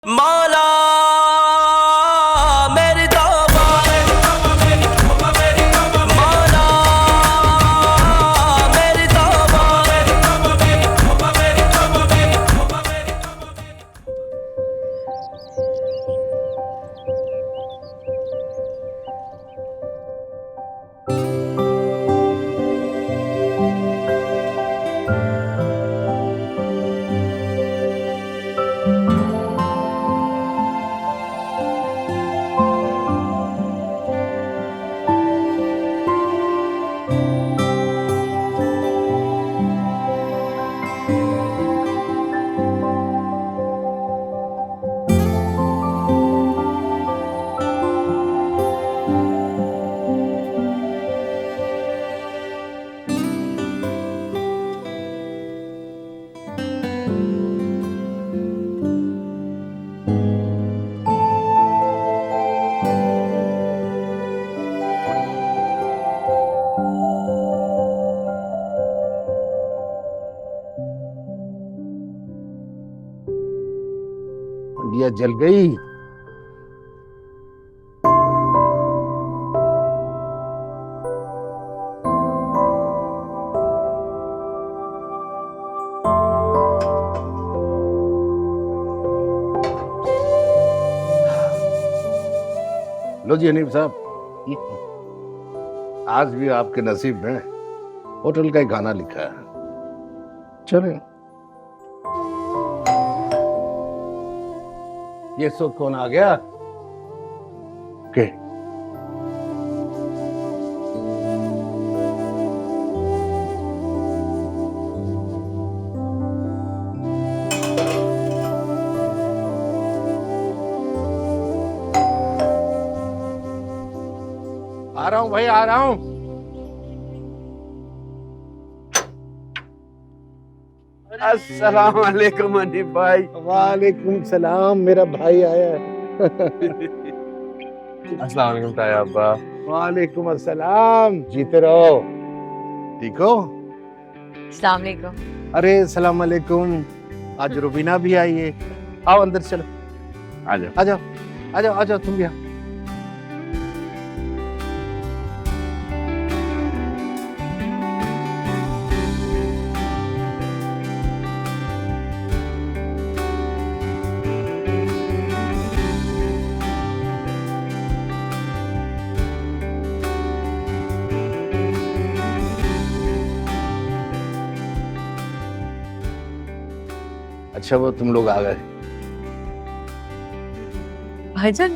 मौला मेरी तौबा, मौला मेरी तौबा। हंडिया जल गई। लो जी हनीफ साहब, आज भी आपके नसीब में होटल का ही खाना लिखा है। चलें। ये सोच कौन आ गया? के आ रहा हूं भाई, आ रहा हूं। अस्सलाम वालेकुम हनीफ भाई। वालेकुम सलाम, मेरा भाई आया है। अस्सलाम वालेकुम ताया अब्बा। वालेकुम अस्सलाम, जीते रहो। ठीक हो? अस्सलाम वालेकुम। अरे सलाम वालेकुम। आज रुबीना भी आई है। आओ अंदर चलो। आ जाओ। आ जाओ, आ जाओ, आ जाओ, तुम भी आओ। अच्छा वो तुम लोग आ गए। भाईजान,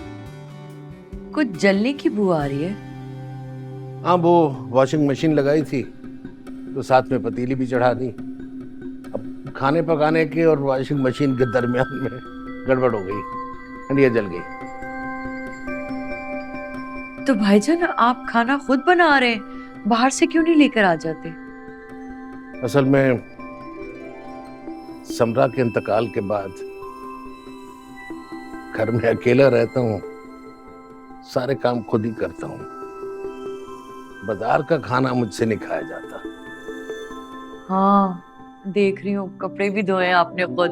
कुछ जलने की बू आ रही है। हाँ वो वॉशिंग मशीन लगाई थी तो साथ में पतीली भी चढ़ा दी। अब खाने पकाने के और वॉशिंग मशीन के दरमियान में गड़बड़ हो गई, हंडिया जल गई। तो भाईजान, आप खाना खुद बना रहे हैं, बाहर से क्यों नहीं लेकर आ जाते? असल में समरा के इंतकाल के बाद घर में अकेला रहता हूँ, सारे काम खुद ही करता हूँ। बाजार का खाना मुझसे नहीं खाया जाता। हाँ, देख रही हूँ, कपड़े भी धोए आपने खुद,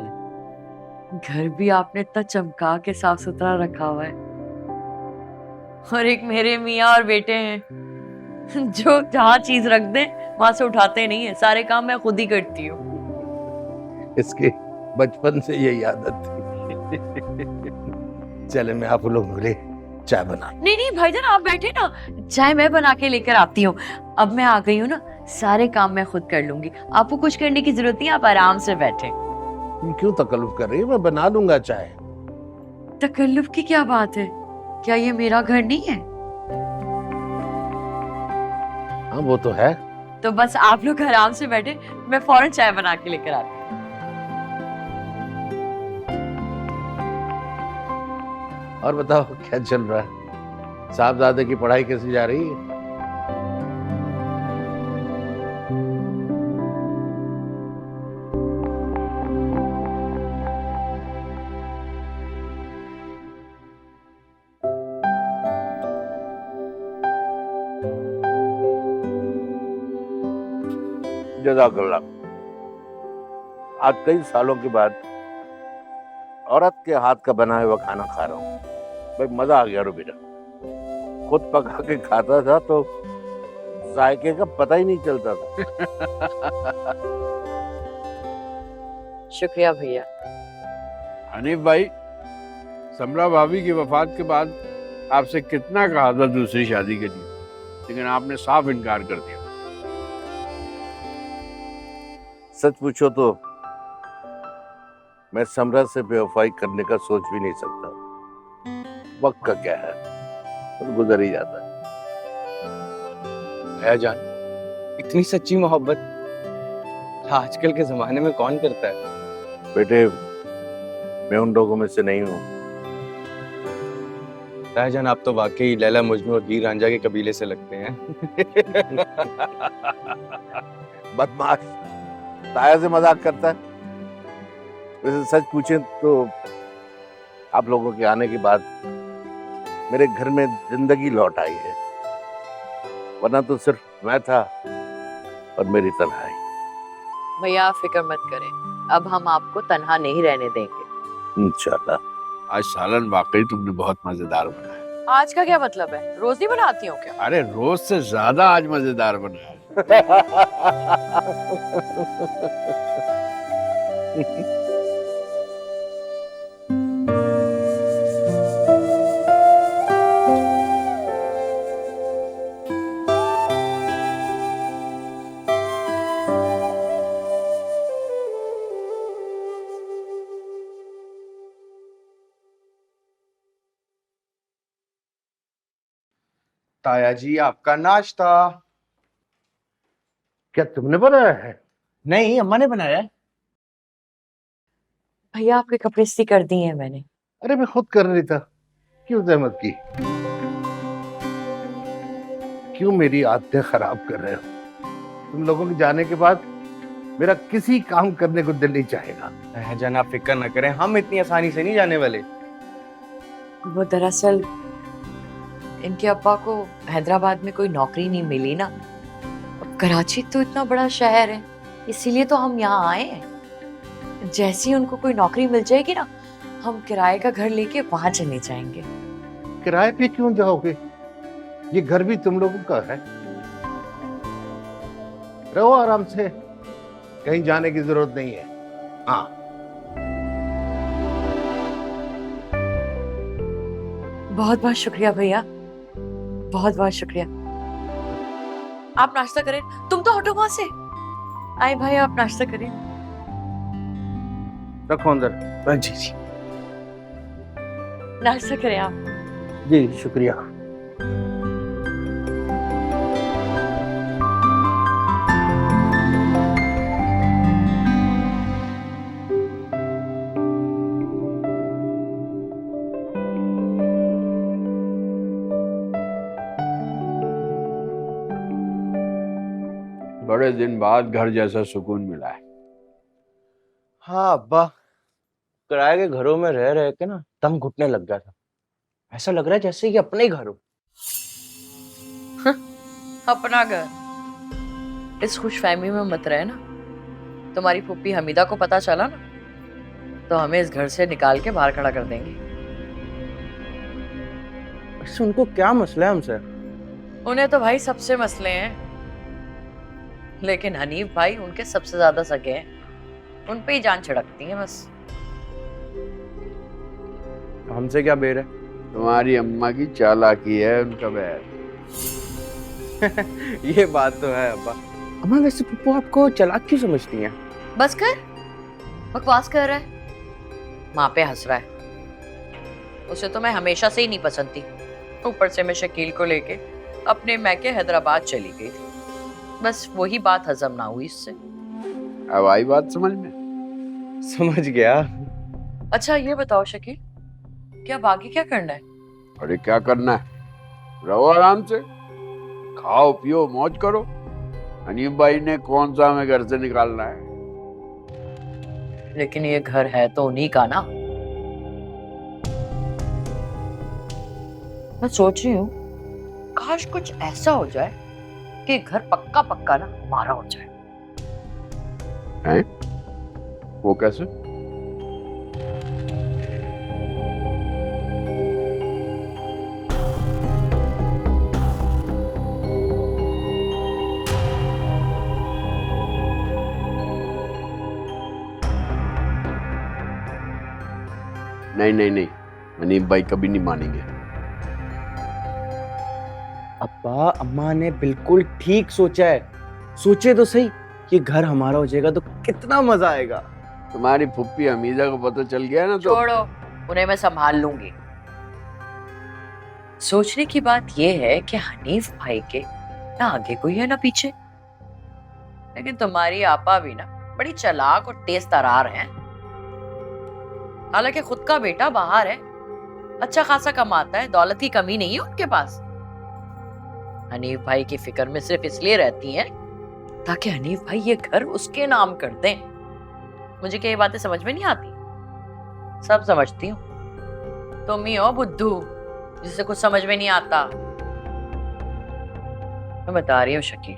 घर भी आपने इतना चमका के साफ सुथरा रखा हुआ है। और एक मेरे मियाँ और बेटे हैं जो जहाँ चीज रख दे वहां से उठाते नहीं है। सारे काम मैं खुद ही करती हूँ। इसके बचपन से यही आदत थी। चले मैं आप लोगों के लिए चाय बना। नहीं नहीं भाईजान, आप बैठे ना, चाय मैं बना के लेकर आती हूँ। अब मैं आ गई हूँ ना, सारे काम मैं खुद कर लूंगी, आपको कुछ करने की जरूरत नहीं, आप आराम से बैठे। तुम क्यों तकल्लुफ कर रही हो? मैं बना लूंगा चाय। तकल्लुफ की क्या बात है? क्या ये मेरा घर नहीं है? हाँ वो तो है। तो बस आप लोग आराम से बैठे, मैं फौरन चाय बना के लेकर आती हूँ। और बताओ क्या चल रहा है? साहबजादे की पढ़ाई कैसी जा रही है? जज़ाकल्लाह। आज कई सालों के बाद औरत के हाथ का बना हुआ खाना खा रहा हूँ। भाई मजा आ गया रो बेटा। खुद पका के खाता था तो जायके का पता ही नहीं चलता था। शुक्रिया भैया। हनीफ भाई, समरा भाभी की वफात के बाद आपसे कितना कहा था दूसरी शादी के लिए, लेकिन आपने साफ इनकार कर दिया। सच पूछो तो मैं समरा से बेवफाई करने का सोच भी नहीं सकता। वक्त का क्या है, तो गुजर ही जाता है। भैया जान, इतनी सच्ची मोहब्बत आजकल के जमाने में कौन करता है? बेटे, मैं उन लोगों में से नहीं हूँ। भैया जान, आप तो वाकई लैला मजनू और हीर रांझा के कबीले से लगते हैं। बदमाश, ताया से मजाक करता है। वैसे सच पूछे तो आप लोगों के आने के बाद मेरे घर में जिंदगी लौट आई है, वरना तो सिर्फ मैं था और मेरी तन्हाई। भैया आप फिक्र मत करें, अब हम आपको तन्हा नहीं रहने देंगे। इंशाल्लाह। आज सालन वाकई तुमने बहुत मजेदार बनाया। आज का क्या मतलब है? रोज ही बनाती हो क्या? अरे रोज से ज्यादा आज मजेदार बनाया। ताया जी, आपका नाश्ता। क्या तुमने बनाया है? नहीं, अम्मा ने बनाया है। भैया आपके कपड़े इस्त्री कर दिए हैं मैंने। अरे मैं खुद कर रही था, क्यों जहमत की? क्यों मेरी आदतें खराब कर रहे हो? तुम लोगों के जाने के बाद मेरा किसी काम करने को दिल नहीं चाहेगा। भैया जान, आप फिक्र न करें, हम इतनी आसानी से नहीं जाने वाले। वो दरअसल इनके अब्बा को हैदराबाद में कोई नौकरी नहीं मिली ना। अब कराची तो इतना बड़ा शहर है, इसीलिए तो हम यहाँ आए हैं। जैसे ही उनको कोई नौकरी मिल जाएगी ना, हम किराए का घर लेके वहां चले जाएंगे। किराए पे क्यों जाओगे? ये घर भी तुम लोगों का है। रहो आराम से, कहीं जाने की जरूरत नहीं है। हाँ, बहुत बहुत शुक्रिया भैया, बहुत बहुत शुक्रिया। आप नाश्ता करें, तुम तो हटो वहां से। आए भाई, आप नाश्ता करें। रखो अंदर। जी जी नाश्ता करें आप। जी शुक्रिया। बड़े दिन बाद घर जैसा सुकून मिला है। हाँ अब्बा, किराए के घरों में रह रह के ना दम घुटने लग गया था। ऐसा लग रहा है जैसे कि अपने ही घर हो। अपना घर इस खुशफहमी में मत रहे ना। तुम्हारी फूफी हमीदा को पता चला ना, तो हमें इस घर से निकाल के बाहर खड़ा कर देंगे। वैसे उनको क्या मसला है हमसे? उन्हें तो भाई सबसे मसले हैं, लेकिन हनीफ भाई उनके सबसे ज्यादा सगे हैं। उन पे ही जान छिड़कती है बस। हमसे क्या बेर है? तुम्हारी अम्मा की चालाकी है उनका बैर। ये बात तो है अब्बा। अम्मा वैसे पप्पू आपको चालाक क्यों समझती हैं? बस कर, बकवास कर रहा है। माँ पे हंस रहा है। उसे तो मैं हमेशा से ही नहीं पसंद थी। ऊपर से मैं शकील को लेके अपने मैके हैदराबाद चली गई थी। बस वही बात हजम ना हुई इससे। अब आई बात समझ में? समझ गया। अच्छा ये बताओ शकील, क्या आगे क्या करना है? अरे क्या करना है, रहो आराम से, खाओ पियो मौज करो। हनीफ भाई ने कौन सा हमें घर से निकालना है? लेकिन ये घर है तो उन्हीं का ना। मैं सोच रही हूँ काश कुछ ऐसा हो जाए कि घर पक्का पक्का ना हमारा हो जाए। हैं? वो कैसे? नहीं नहीं नहीं, हनीफ भाई कभी नहीं मानेंगे। अब्बा अम्मा ने बिल्कुल ठीक सोचा है। सोचे तो सही, ये घर हमारा हो जाएगा तो कितना मजा आएगा। तुम्हारी फुप्पी हमीदा को पता चल गया ना तो छोड़ो, उन्हें मैं संभाल लूंगी। सोचने की बात यह है कि हनीफ भाई के ना आगे कोई है ना पीछे, लेकिन तुम्हारी आपा भी ना बड़ी चालाक और तेज तरार है। हालांकि खुद का बेटा बाहर है, अच्छा खासा कमाता है, दौलत की कमी नहीं है उनके पास। हनीफ भाई की फिक्र में सिर्फ इसलिए रहती हैं ताकि हनीफ भाई ये घर उसके नाम कर दें। मुझे क्या ये बातें समझ में नहीं आती? सब समझती हूँ। तुम ही हो बुद्धू जिसे कुछ समझ में नहीं आता। मैं बता रही हूँ शकील,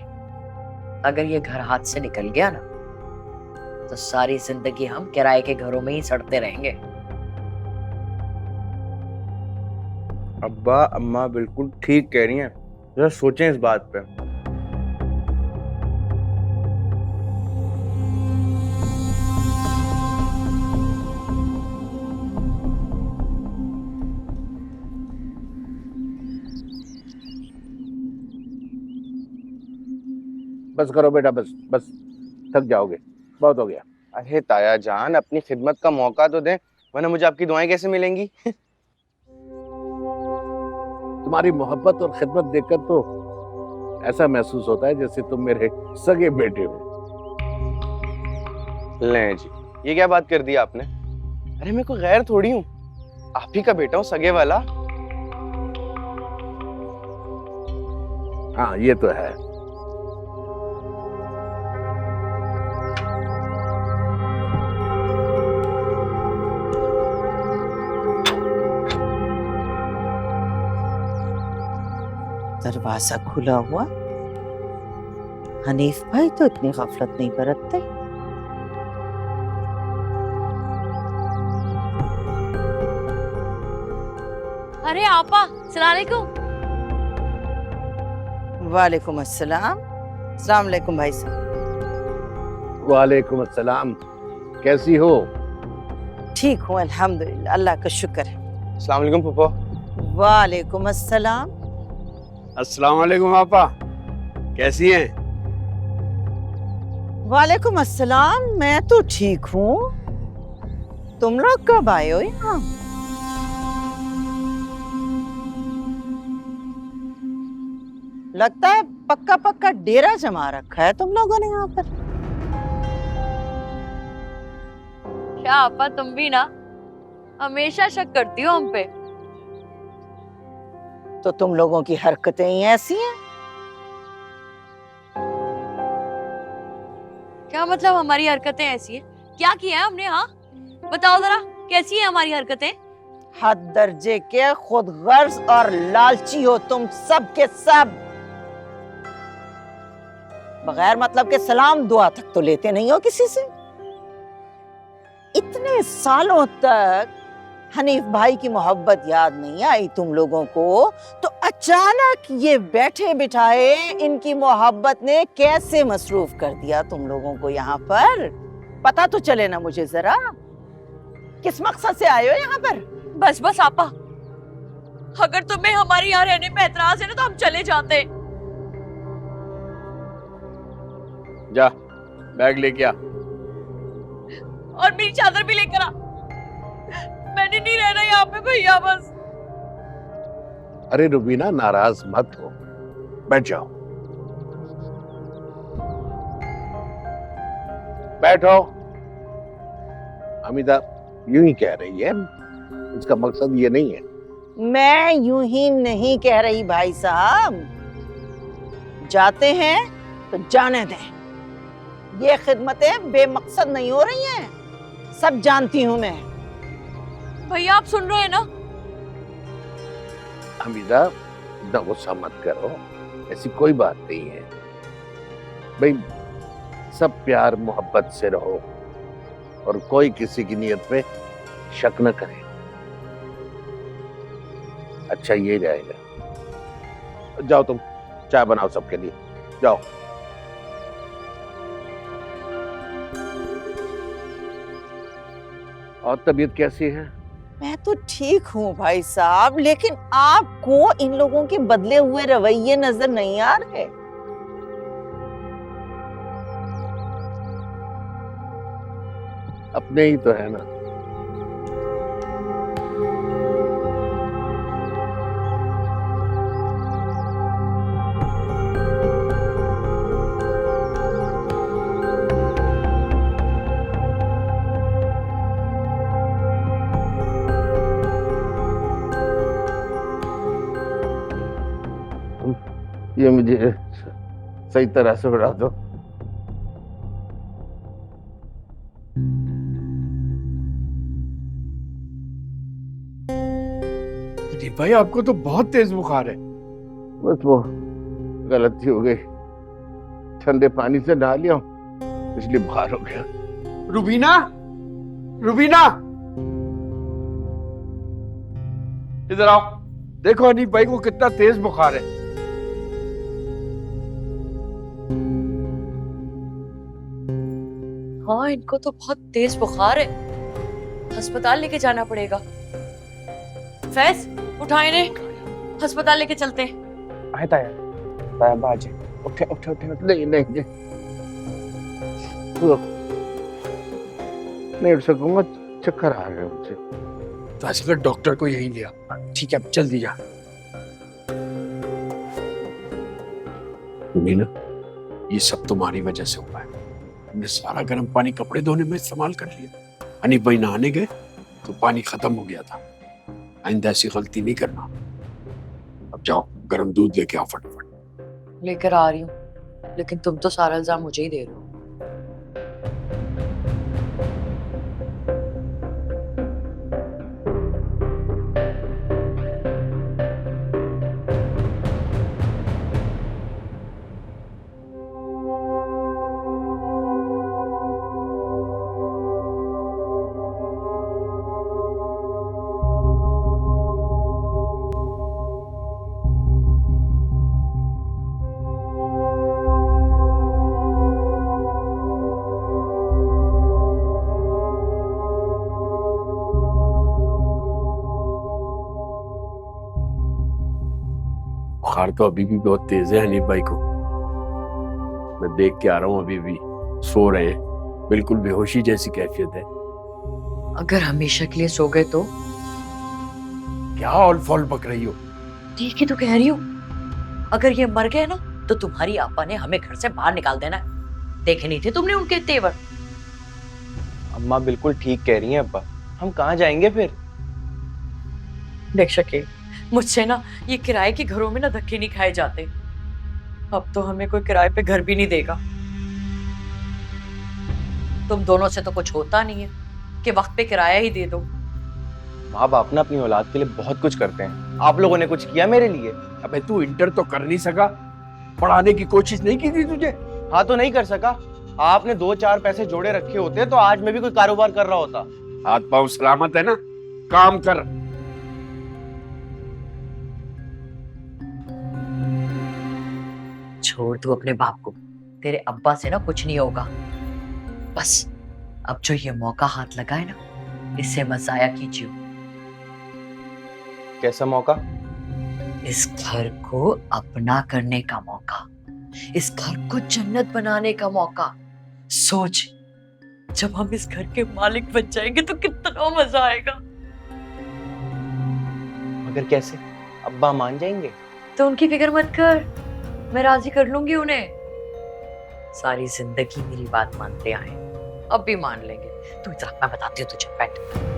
अगर ये घर हाथ से निकल गया ना तो सारी जिंदगी हम किराए के घरों में ही सड़ते रहेंगे। अब्बा अम्मा बिल्कुल ठीक कह रही हैं, जरा सोचें इस बात पे। बस करो बेटा, बस बस, थक जाओगे, बहुत हो गया। अरे ताया जान, अपनी खिदमत का मौका तो दें, वरना मुझे आपकी दुआएं कैसे मिलेंगी? तुम्हारी मोहब्बत और खिदमत देखकर तो ऐसा महसूस होता है जैसे तुम मेरे सगे बेटे हो। लें जी, ये क्या बात कर दी आपने? अरे मैं कोई गैर थोड़ी हूँ, आप ही का बेटा हूँ, सगे वाला। हाँ ये तो है। दरवाजा खुला हुआ, हनीफ भाई तो इतनी गफलत नहीं बरतते। अरे आपा, अस्सलाम वालेकुम। वालेकुम अस्सलाम। अस्सलाम वालेकुम भाई साहब। वालेकुम अस्सलाम, कैसी हो? ठीक हूँ अल्हम्दुलिल्लाह, अल्लाह का शुक्र है। अस्सलाम वालेकुम फूफा। वालेकुम अस्सलाम। अस्सलाम वालेकुम आपा, कैसी हैं? वालेकुम अस्सलाम, मैं तो ठीक हूँ। तुम लोग कब आए हो यहाँ? लगता है पक्का पक्का डेरा जमा रखा है तुम लोगों ने यहाँ पर। क्या आपा, तुम भी ना हमेशा शक करती हो हम पे। तो तुम लोगों की हरकतें ही ऐसी हैं। क्या मतलब हमारी हरकतें ऐसी है? क्या किया है हमने? हाँ बताओ जरा, कैसी है हमारी हरकतें? हद दर्जे के खुदगर्ज और लालची हो तुम सब के सब। बगैर मतलब के सलाम दुआ तक तो लेते नहीं हो किसी से। इतने सालों तक हनीफ भाई की मोहब्बत याद नहीं आई तुम लोगों को, तो अचानक ये बैठे बिठाए इनकी मोहब्बत ने कैसे मसरूफ कर दिया तुम लोगों को यहाँ पर? पता तो चले ना मुझे जरा, किस मकसद से आए हो यहाँ पर? बस बस आपा, अगर तुम्हें हमारे यहाँ रहने पे एतराज है ना तो हम चले जाते। जा बैग लेके आ। और मेरी चादर भी लेकर आ, मैंने नहीं रहना यहाँ पे भैया बस। अरे रुबीना, नाराज मत हो, बैठ जाओ, बैठो। हमीदा यूं ही कह रही है, इसका मकसद ये नहीं है। मैं यूं ही नहीं कह रही भाई साहब, जाते हैं तो जाने दें। ये खिदमतें बेमकसद नहीं हो रही हैं, सब जानती हूं मैं। भैया आप सुन रहे हैं ना? हमीदा इतना गुस्सा मत करो, ऐसी कोई बात नहीं है भाई। सब प्यार मोहब्बत से रहो और कोई किसी की नीयत पे शक न करे, अच्छा ये रहेगा। जाओ तुम चाय बनाओ सबके लिए, जाओ। और तबीयत कैसी है? मैं तो ठीक हूँ भाई साहब, लेकिन आपको इन लोगों के बदले हुए रवैये नजर नहीं आ रहे? अपने ही तो है ना। ये मुझे सही तरह से उड़ा दो। अजीब भाई, आपको तो बहुत तेज बुखार है। बस वो गलती हो गई, ठंडे पानी से नहा लिया इसलिए बुखार हो गया। रुबीना, रुबीना, इधर आओ। देखो अनीफ भाई को कितना तेज बुखार है। हाँ, इनको तो बहुत तेज बुखार है, अस्पताल लेके जाना पड़ेगा। फैज, उठा इन्हें, अस्पताल लेके चलते हैं। आए ताया, ताया बाजे, उठे उठे उठे उठे। नहीं नहीं नहीं, वो नहीं उठ सकूंगा, चक्कर आ रहे हैं मुझे। तो असगर डॉक्टर को यही लिया। ठीक है, जल्दी जा। मीना, ये सब तुम्हारी वजह से हुआ है। हमने सारा गर्म पानी कपड़े धोने में इस्तेमाल कर लिया। अनीफ भाई नहाने गए तो पानी खत्म हो गया था। आइंदा ऐसी गलती नहीं करना। अब जाओ, गर्म दूध लेके आओ फटाफट। लेकर आ रही हूँ, लेकिन तुम तो सारा इल्जाम मुझे ही दे रहे हो। बुखार तो अभी भी बहुत तेज है हनीफ भाई को। मैं देख के आ रहा हूँ, अभी भी सो रहे हैं, बिल्कुल बेहोशी जैसी कैफियत है। अगर हमेशा के लिए सो गए तो? क्या ऑल फॉल पक रही हो? ठीक ही तो कह रही हूँ, अगर ये मर गए ना तो तुम्हारी आपा ने हमें घर से बाहर निकाल देना है। देखे नहीं थे तुमने उनके तेवर? अम्मा बिल्कुल ठीक कह रही हैं अब्बा, हम कहाँ जाएंगे फिर? देख शकील, मुझसे ना ये किराए के घरों में ना धक्के नहीं खाए जाते। अब तो हमें कोई किराए पे घर भी नहीं देगा। तुम दोनों से तो कुछ होता नहीं है कि वक्त पे किराया ही दे दो। माँ बाप ना अपनी औलाद के लिए बहुत कुछ करते हैं। आप लोगों ने कुछ किया मेरे लिए? अबे तू इंटर तो कर नहीं सका, पढ़ाने की कोशिश नहीं की थी तुझे? हाँ तो नहीं कर सका। आपने 2-4 पैसे जोड़े रखे होते तो आज मैं भी कोई कारोबार कर रहा होता। हाथ पांव सलामत है ना, काम कर। छोड़ तू अपने बाप को, तेरे अब्बा से ना कुछ नहीं होगा। बस अब जो ये मौका हाथ लगा है ना, इससे मत जाया कीजिए। कैसा मौका? इस घर को अपना करने का मौका, इस घर को जन्नत बनाने का मौका। सोच, जब हम इस घर के मालिक बन जाएंगे तो कितना मजा आएगा। मगर कैसे? अब्बा मान जाएंगे? तो उनकी फिक्र मत कर, मैं राजी कर लूंगी उन्हें। सारी जिंदगी मेरी बात मानते आए, अब भी मान लेंगे। तू इतना, मैं बताती हूँ तुझे, बैठ।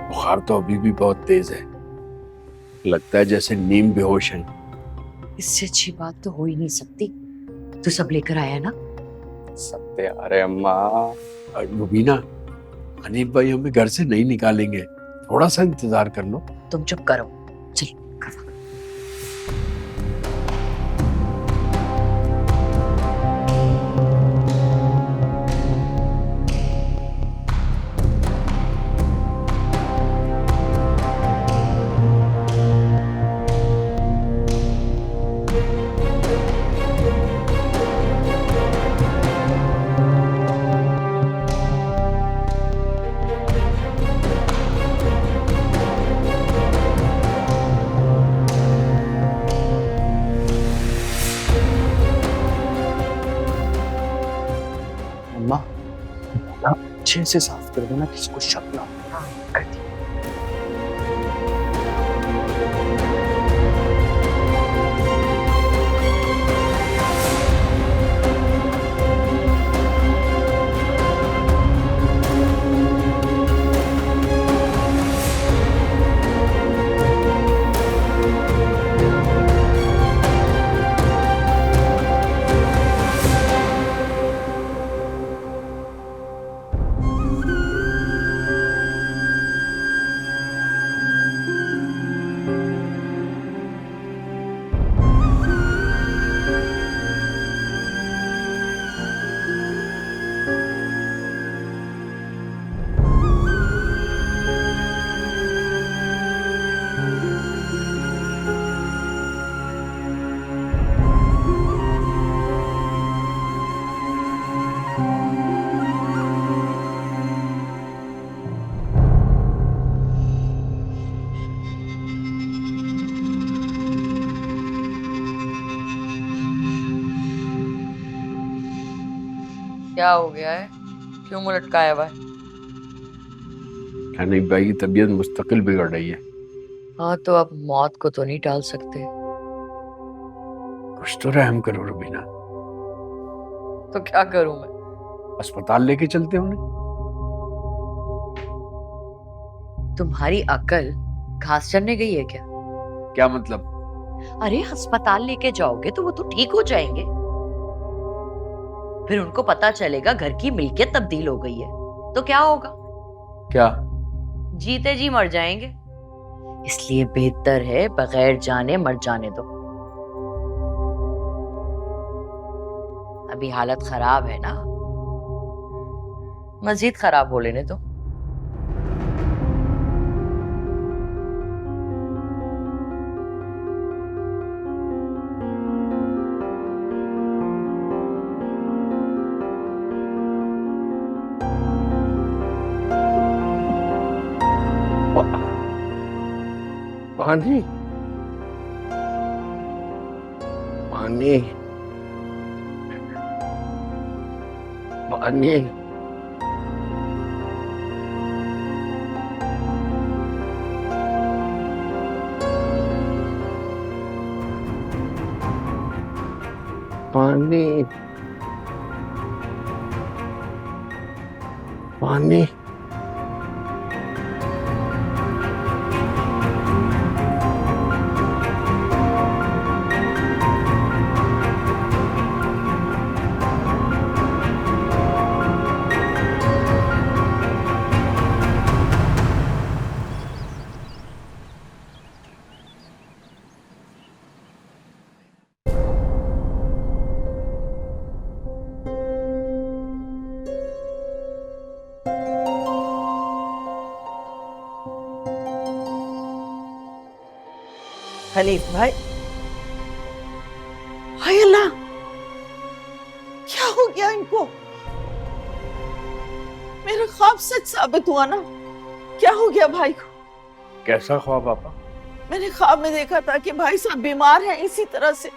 बुखार तो अभी भी बहुत तेज है, लगता है जैसे नीम बेहोश है। इससे अच्छी बात तो हो ही नहीं सकती। तो सब लेकर आया ना? सब तैयार है अम्मा। रुबीना, हनीफ भाई हमें घर से नहीं निकालेंगे, थोड़ा सा इंतजार कर लो। तुम चुप करो, चल करवा। अम्मा अच्छे से साफ कर देना, किसी को शक ना हो। कर दी। क्या हो गया है? क्यों मुंह लटकाया हुआ है? हनीफ भाई की तबीयत मुस्तकिल बिगड़ रही है। हाँ तो अब मौत को तो नहीं टाल सकते, कुछ तो रहम करो रुबीना, तो क्या करूं मैं? अस्पताल लेके चलते उन्हें। तुम्हारी अकल घास चरने गई है क्या? क्या मतलब? अरे अस्पताल लेके जाओगे तो वो तो ठीक हो जाएंगे, फिर उनको पता चलेगा घर की मिल्कियत तब्दील हो गई है, तो क्या होगा? क्या? जीते जी मर जाएंगे। इसलिए बेहतर है बगैर जाने मर जाने दो। अभी हालत खराब है ना, मजीद खराब हो लेने दो। पानी पानी पानी पानी पानी हनीफ भाई, हाय अल्लाह, क्या हो गया इनको? मेरा ख्वाब सच साबित हुआ ना? क्या हो गया भाई को? कैसा ख्वाब पापा? मैंने ख्वाब में देखा था कि भाई साहब बीमार हैं, इसी तरह से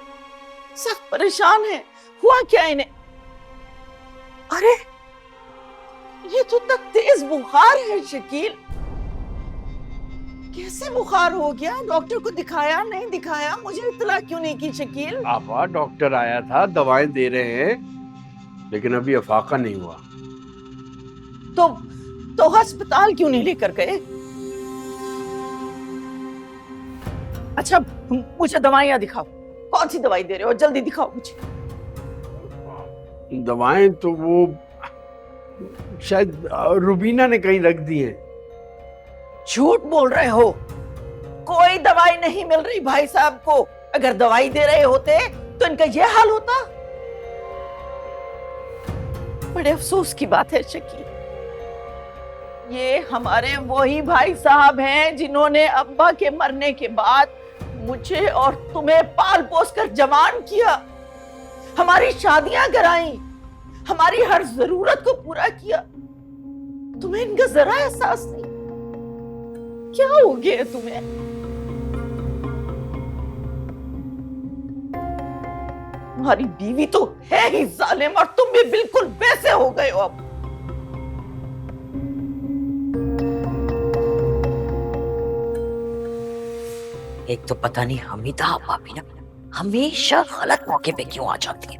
सख्त परेशान हैं। हुआ क्या इन्हें? अरे ये तो तक तेज बुखार है शकील, कैसे बुखार हो गया? डॉक्टर को दिखाया नहीं दिखाया, मुझे इत्तला क्यों नहीं की शकील? पापा डॉक्टर आया था, दवाएं दे रहे हैं, लेकिन अभी अफाका नहीं हुआ। तो अस्पताल क्यों नहीं लेकर गए? अच्छा मुझे दवाइयां दिखाओ, कौन सी दवाई दे रहे हो? जल्दी दिखाओ मुझे। दवाएं तो वो शायद रुबीना ने कहीं रख दी है। झूठ बोल रहे हो, कोई दवाई नहीं मिल रही भाई साहब को। अगर दवाई दे रहे होते तो इनका यह हाल होता। बड़े अफसोस की बात है शकील, ये हमारे वही भाई साहब हैं जिन्होंने अब्बा के मरने के बाद मुझे और तुम्हें पाल पोस कर जवान किया, हमारी शादियां कराई, हमारी हर जरूरत को पूरा किया। तुम्हें इनका जरा एहसास नहीं? क्या हो गया तुम्हें? तुम्हारी बीवी तो है ही जालिम और तुम भी बिल्कुल वैसे हो गए हो अब। एक तो पता नहीं हमीदा भाभी ना हमेशा गलत मौके पे क्यों आ जाती है।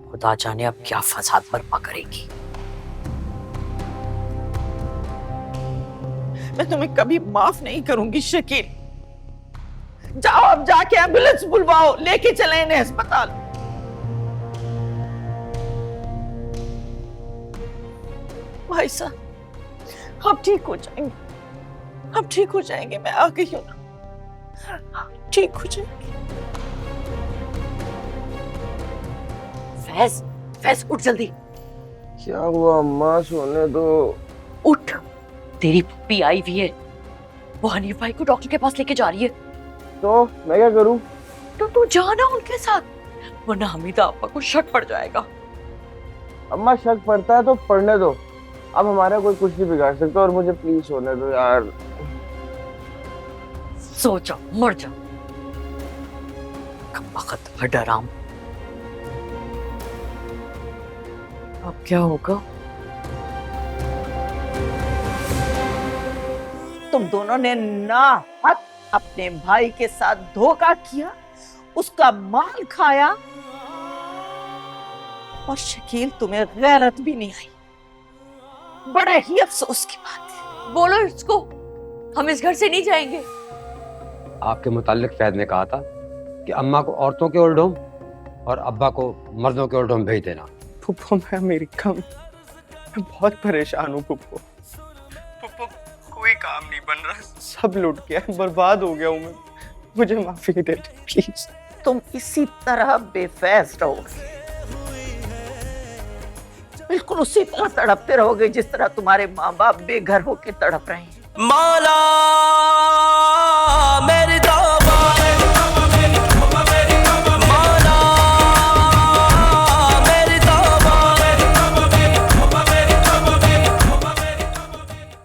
खुदा जाने अब क्या फसाद बर्पा करेगी। मैं तुम्हें कभी माफ नहीं करूंगी शकील। जाओ अब जाके एम्बुलेंस बुलवाओ, लेके चले इन्हें अस्पताल। भाई साहब अब ठीक हो जाएंगे, अब ठीक हो जाएंगे। मैं आ गई हूं ना, ठीक हो जाएंगे। फैज, फैज उठ जल्दी। क्या हुआ अम्मा? सोने दो। उठ, तेरी पुप्पी आई हुई है, वो हनीफ भाई को डॉक्टर के पास लेके जा रही है। तो मैं क्या करूं? तो तू जाना उनके साथ, वरना हमीदा आपा को शक पड़ जाएगा। अम्मा शक पड़ता है तो पढ़ने दो, अब हमारा कोई कुछ नहीं बिगाड़ सकता। और मुझे प्लीज सोने दो यार। सो जा, मर जा, कब वक्त हडराम। अब क्या होगा? तुम दोनों ने ना हक अपने भाई के साथ धोखा किया, उसका माल खाया, और शकील तुम्हें गैरत भी नहीं आई। बड़ा ही अफसोस की बात है। बोलो इसको, हम इस घर से नहीं जाएंगे। आपके मुतालिक फैद ने कहा था कि अम्मा को औरतों के ओल्ड होम और अब्बा को मर्दों के ओल्ड होम भेज देना। पुप्पो मैं अमेरिका में, मैं बहुत परेशान हूँ पुप्पो। पुप्पो कोई काम नहीं बन रहा, सब लुट गया, बर्बाद हो गया हूँ मैं। मुझे माफी दे दे प्लीज। तुम इसी तरह बेफैज रहोगे, बिल्कुल उसी तरह तड़पते रहोगे जिस तरह तुम्हारे माँ बाप बेघर होके तड़प रहे हैं। मौला मेरी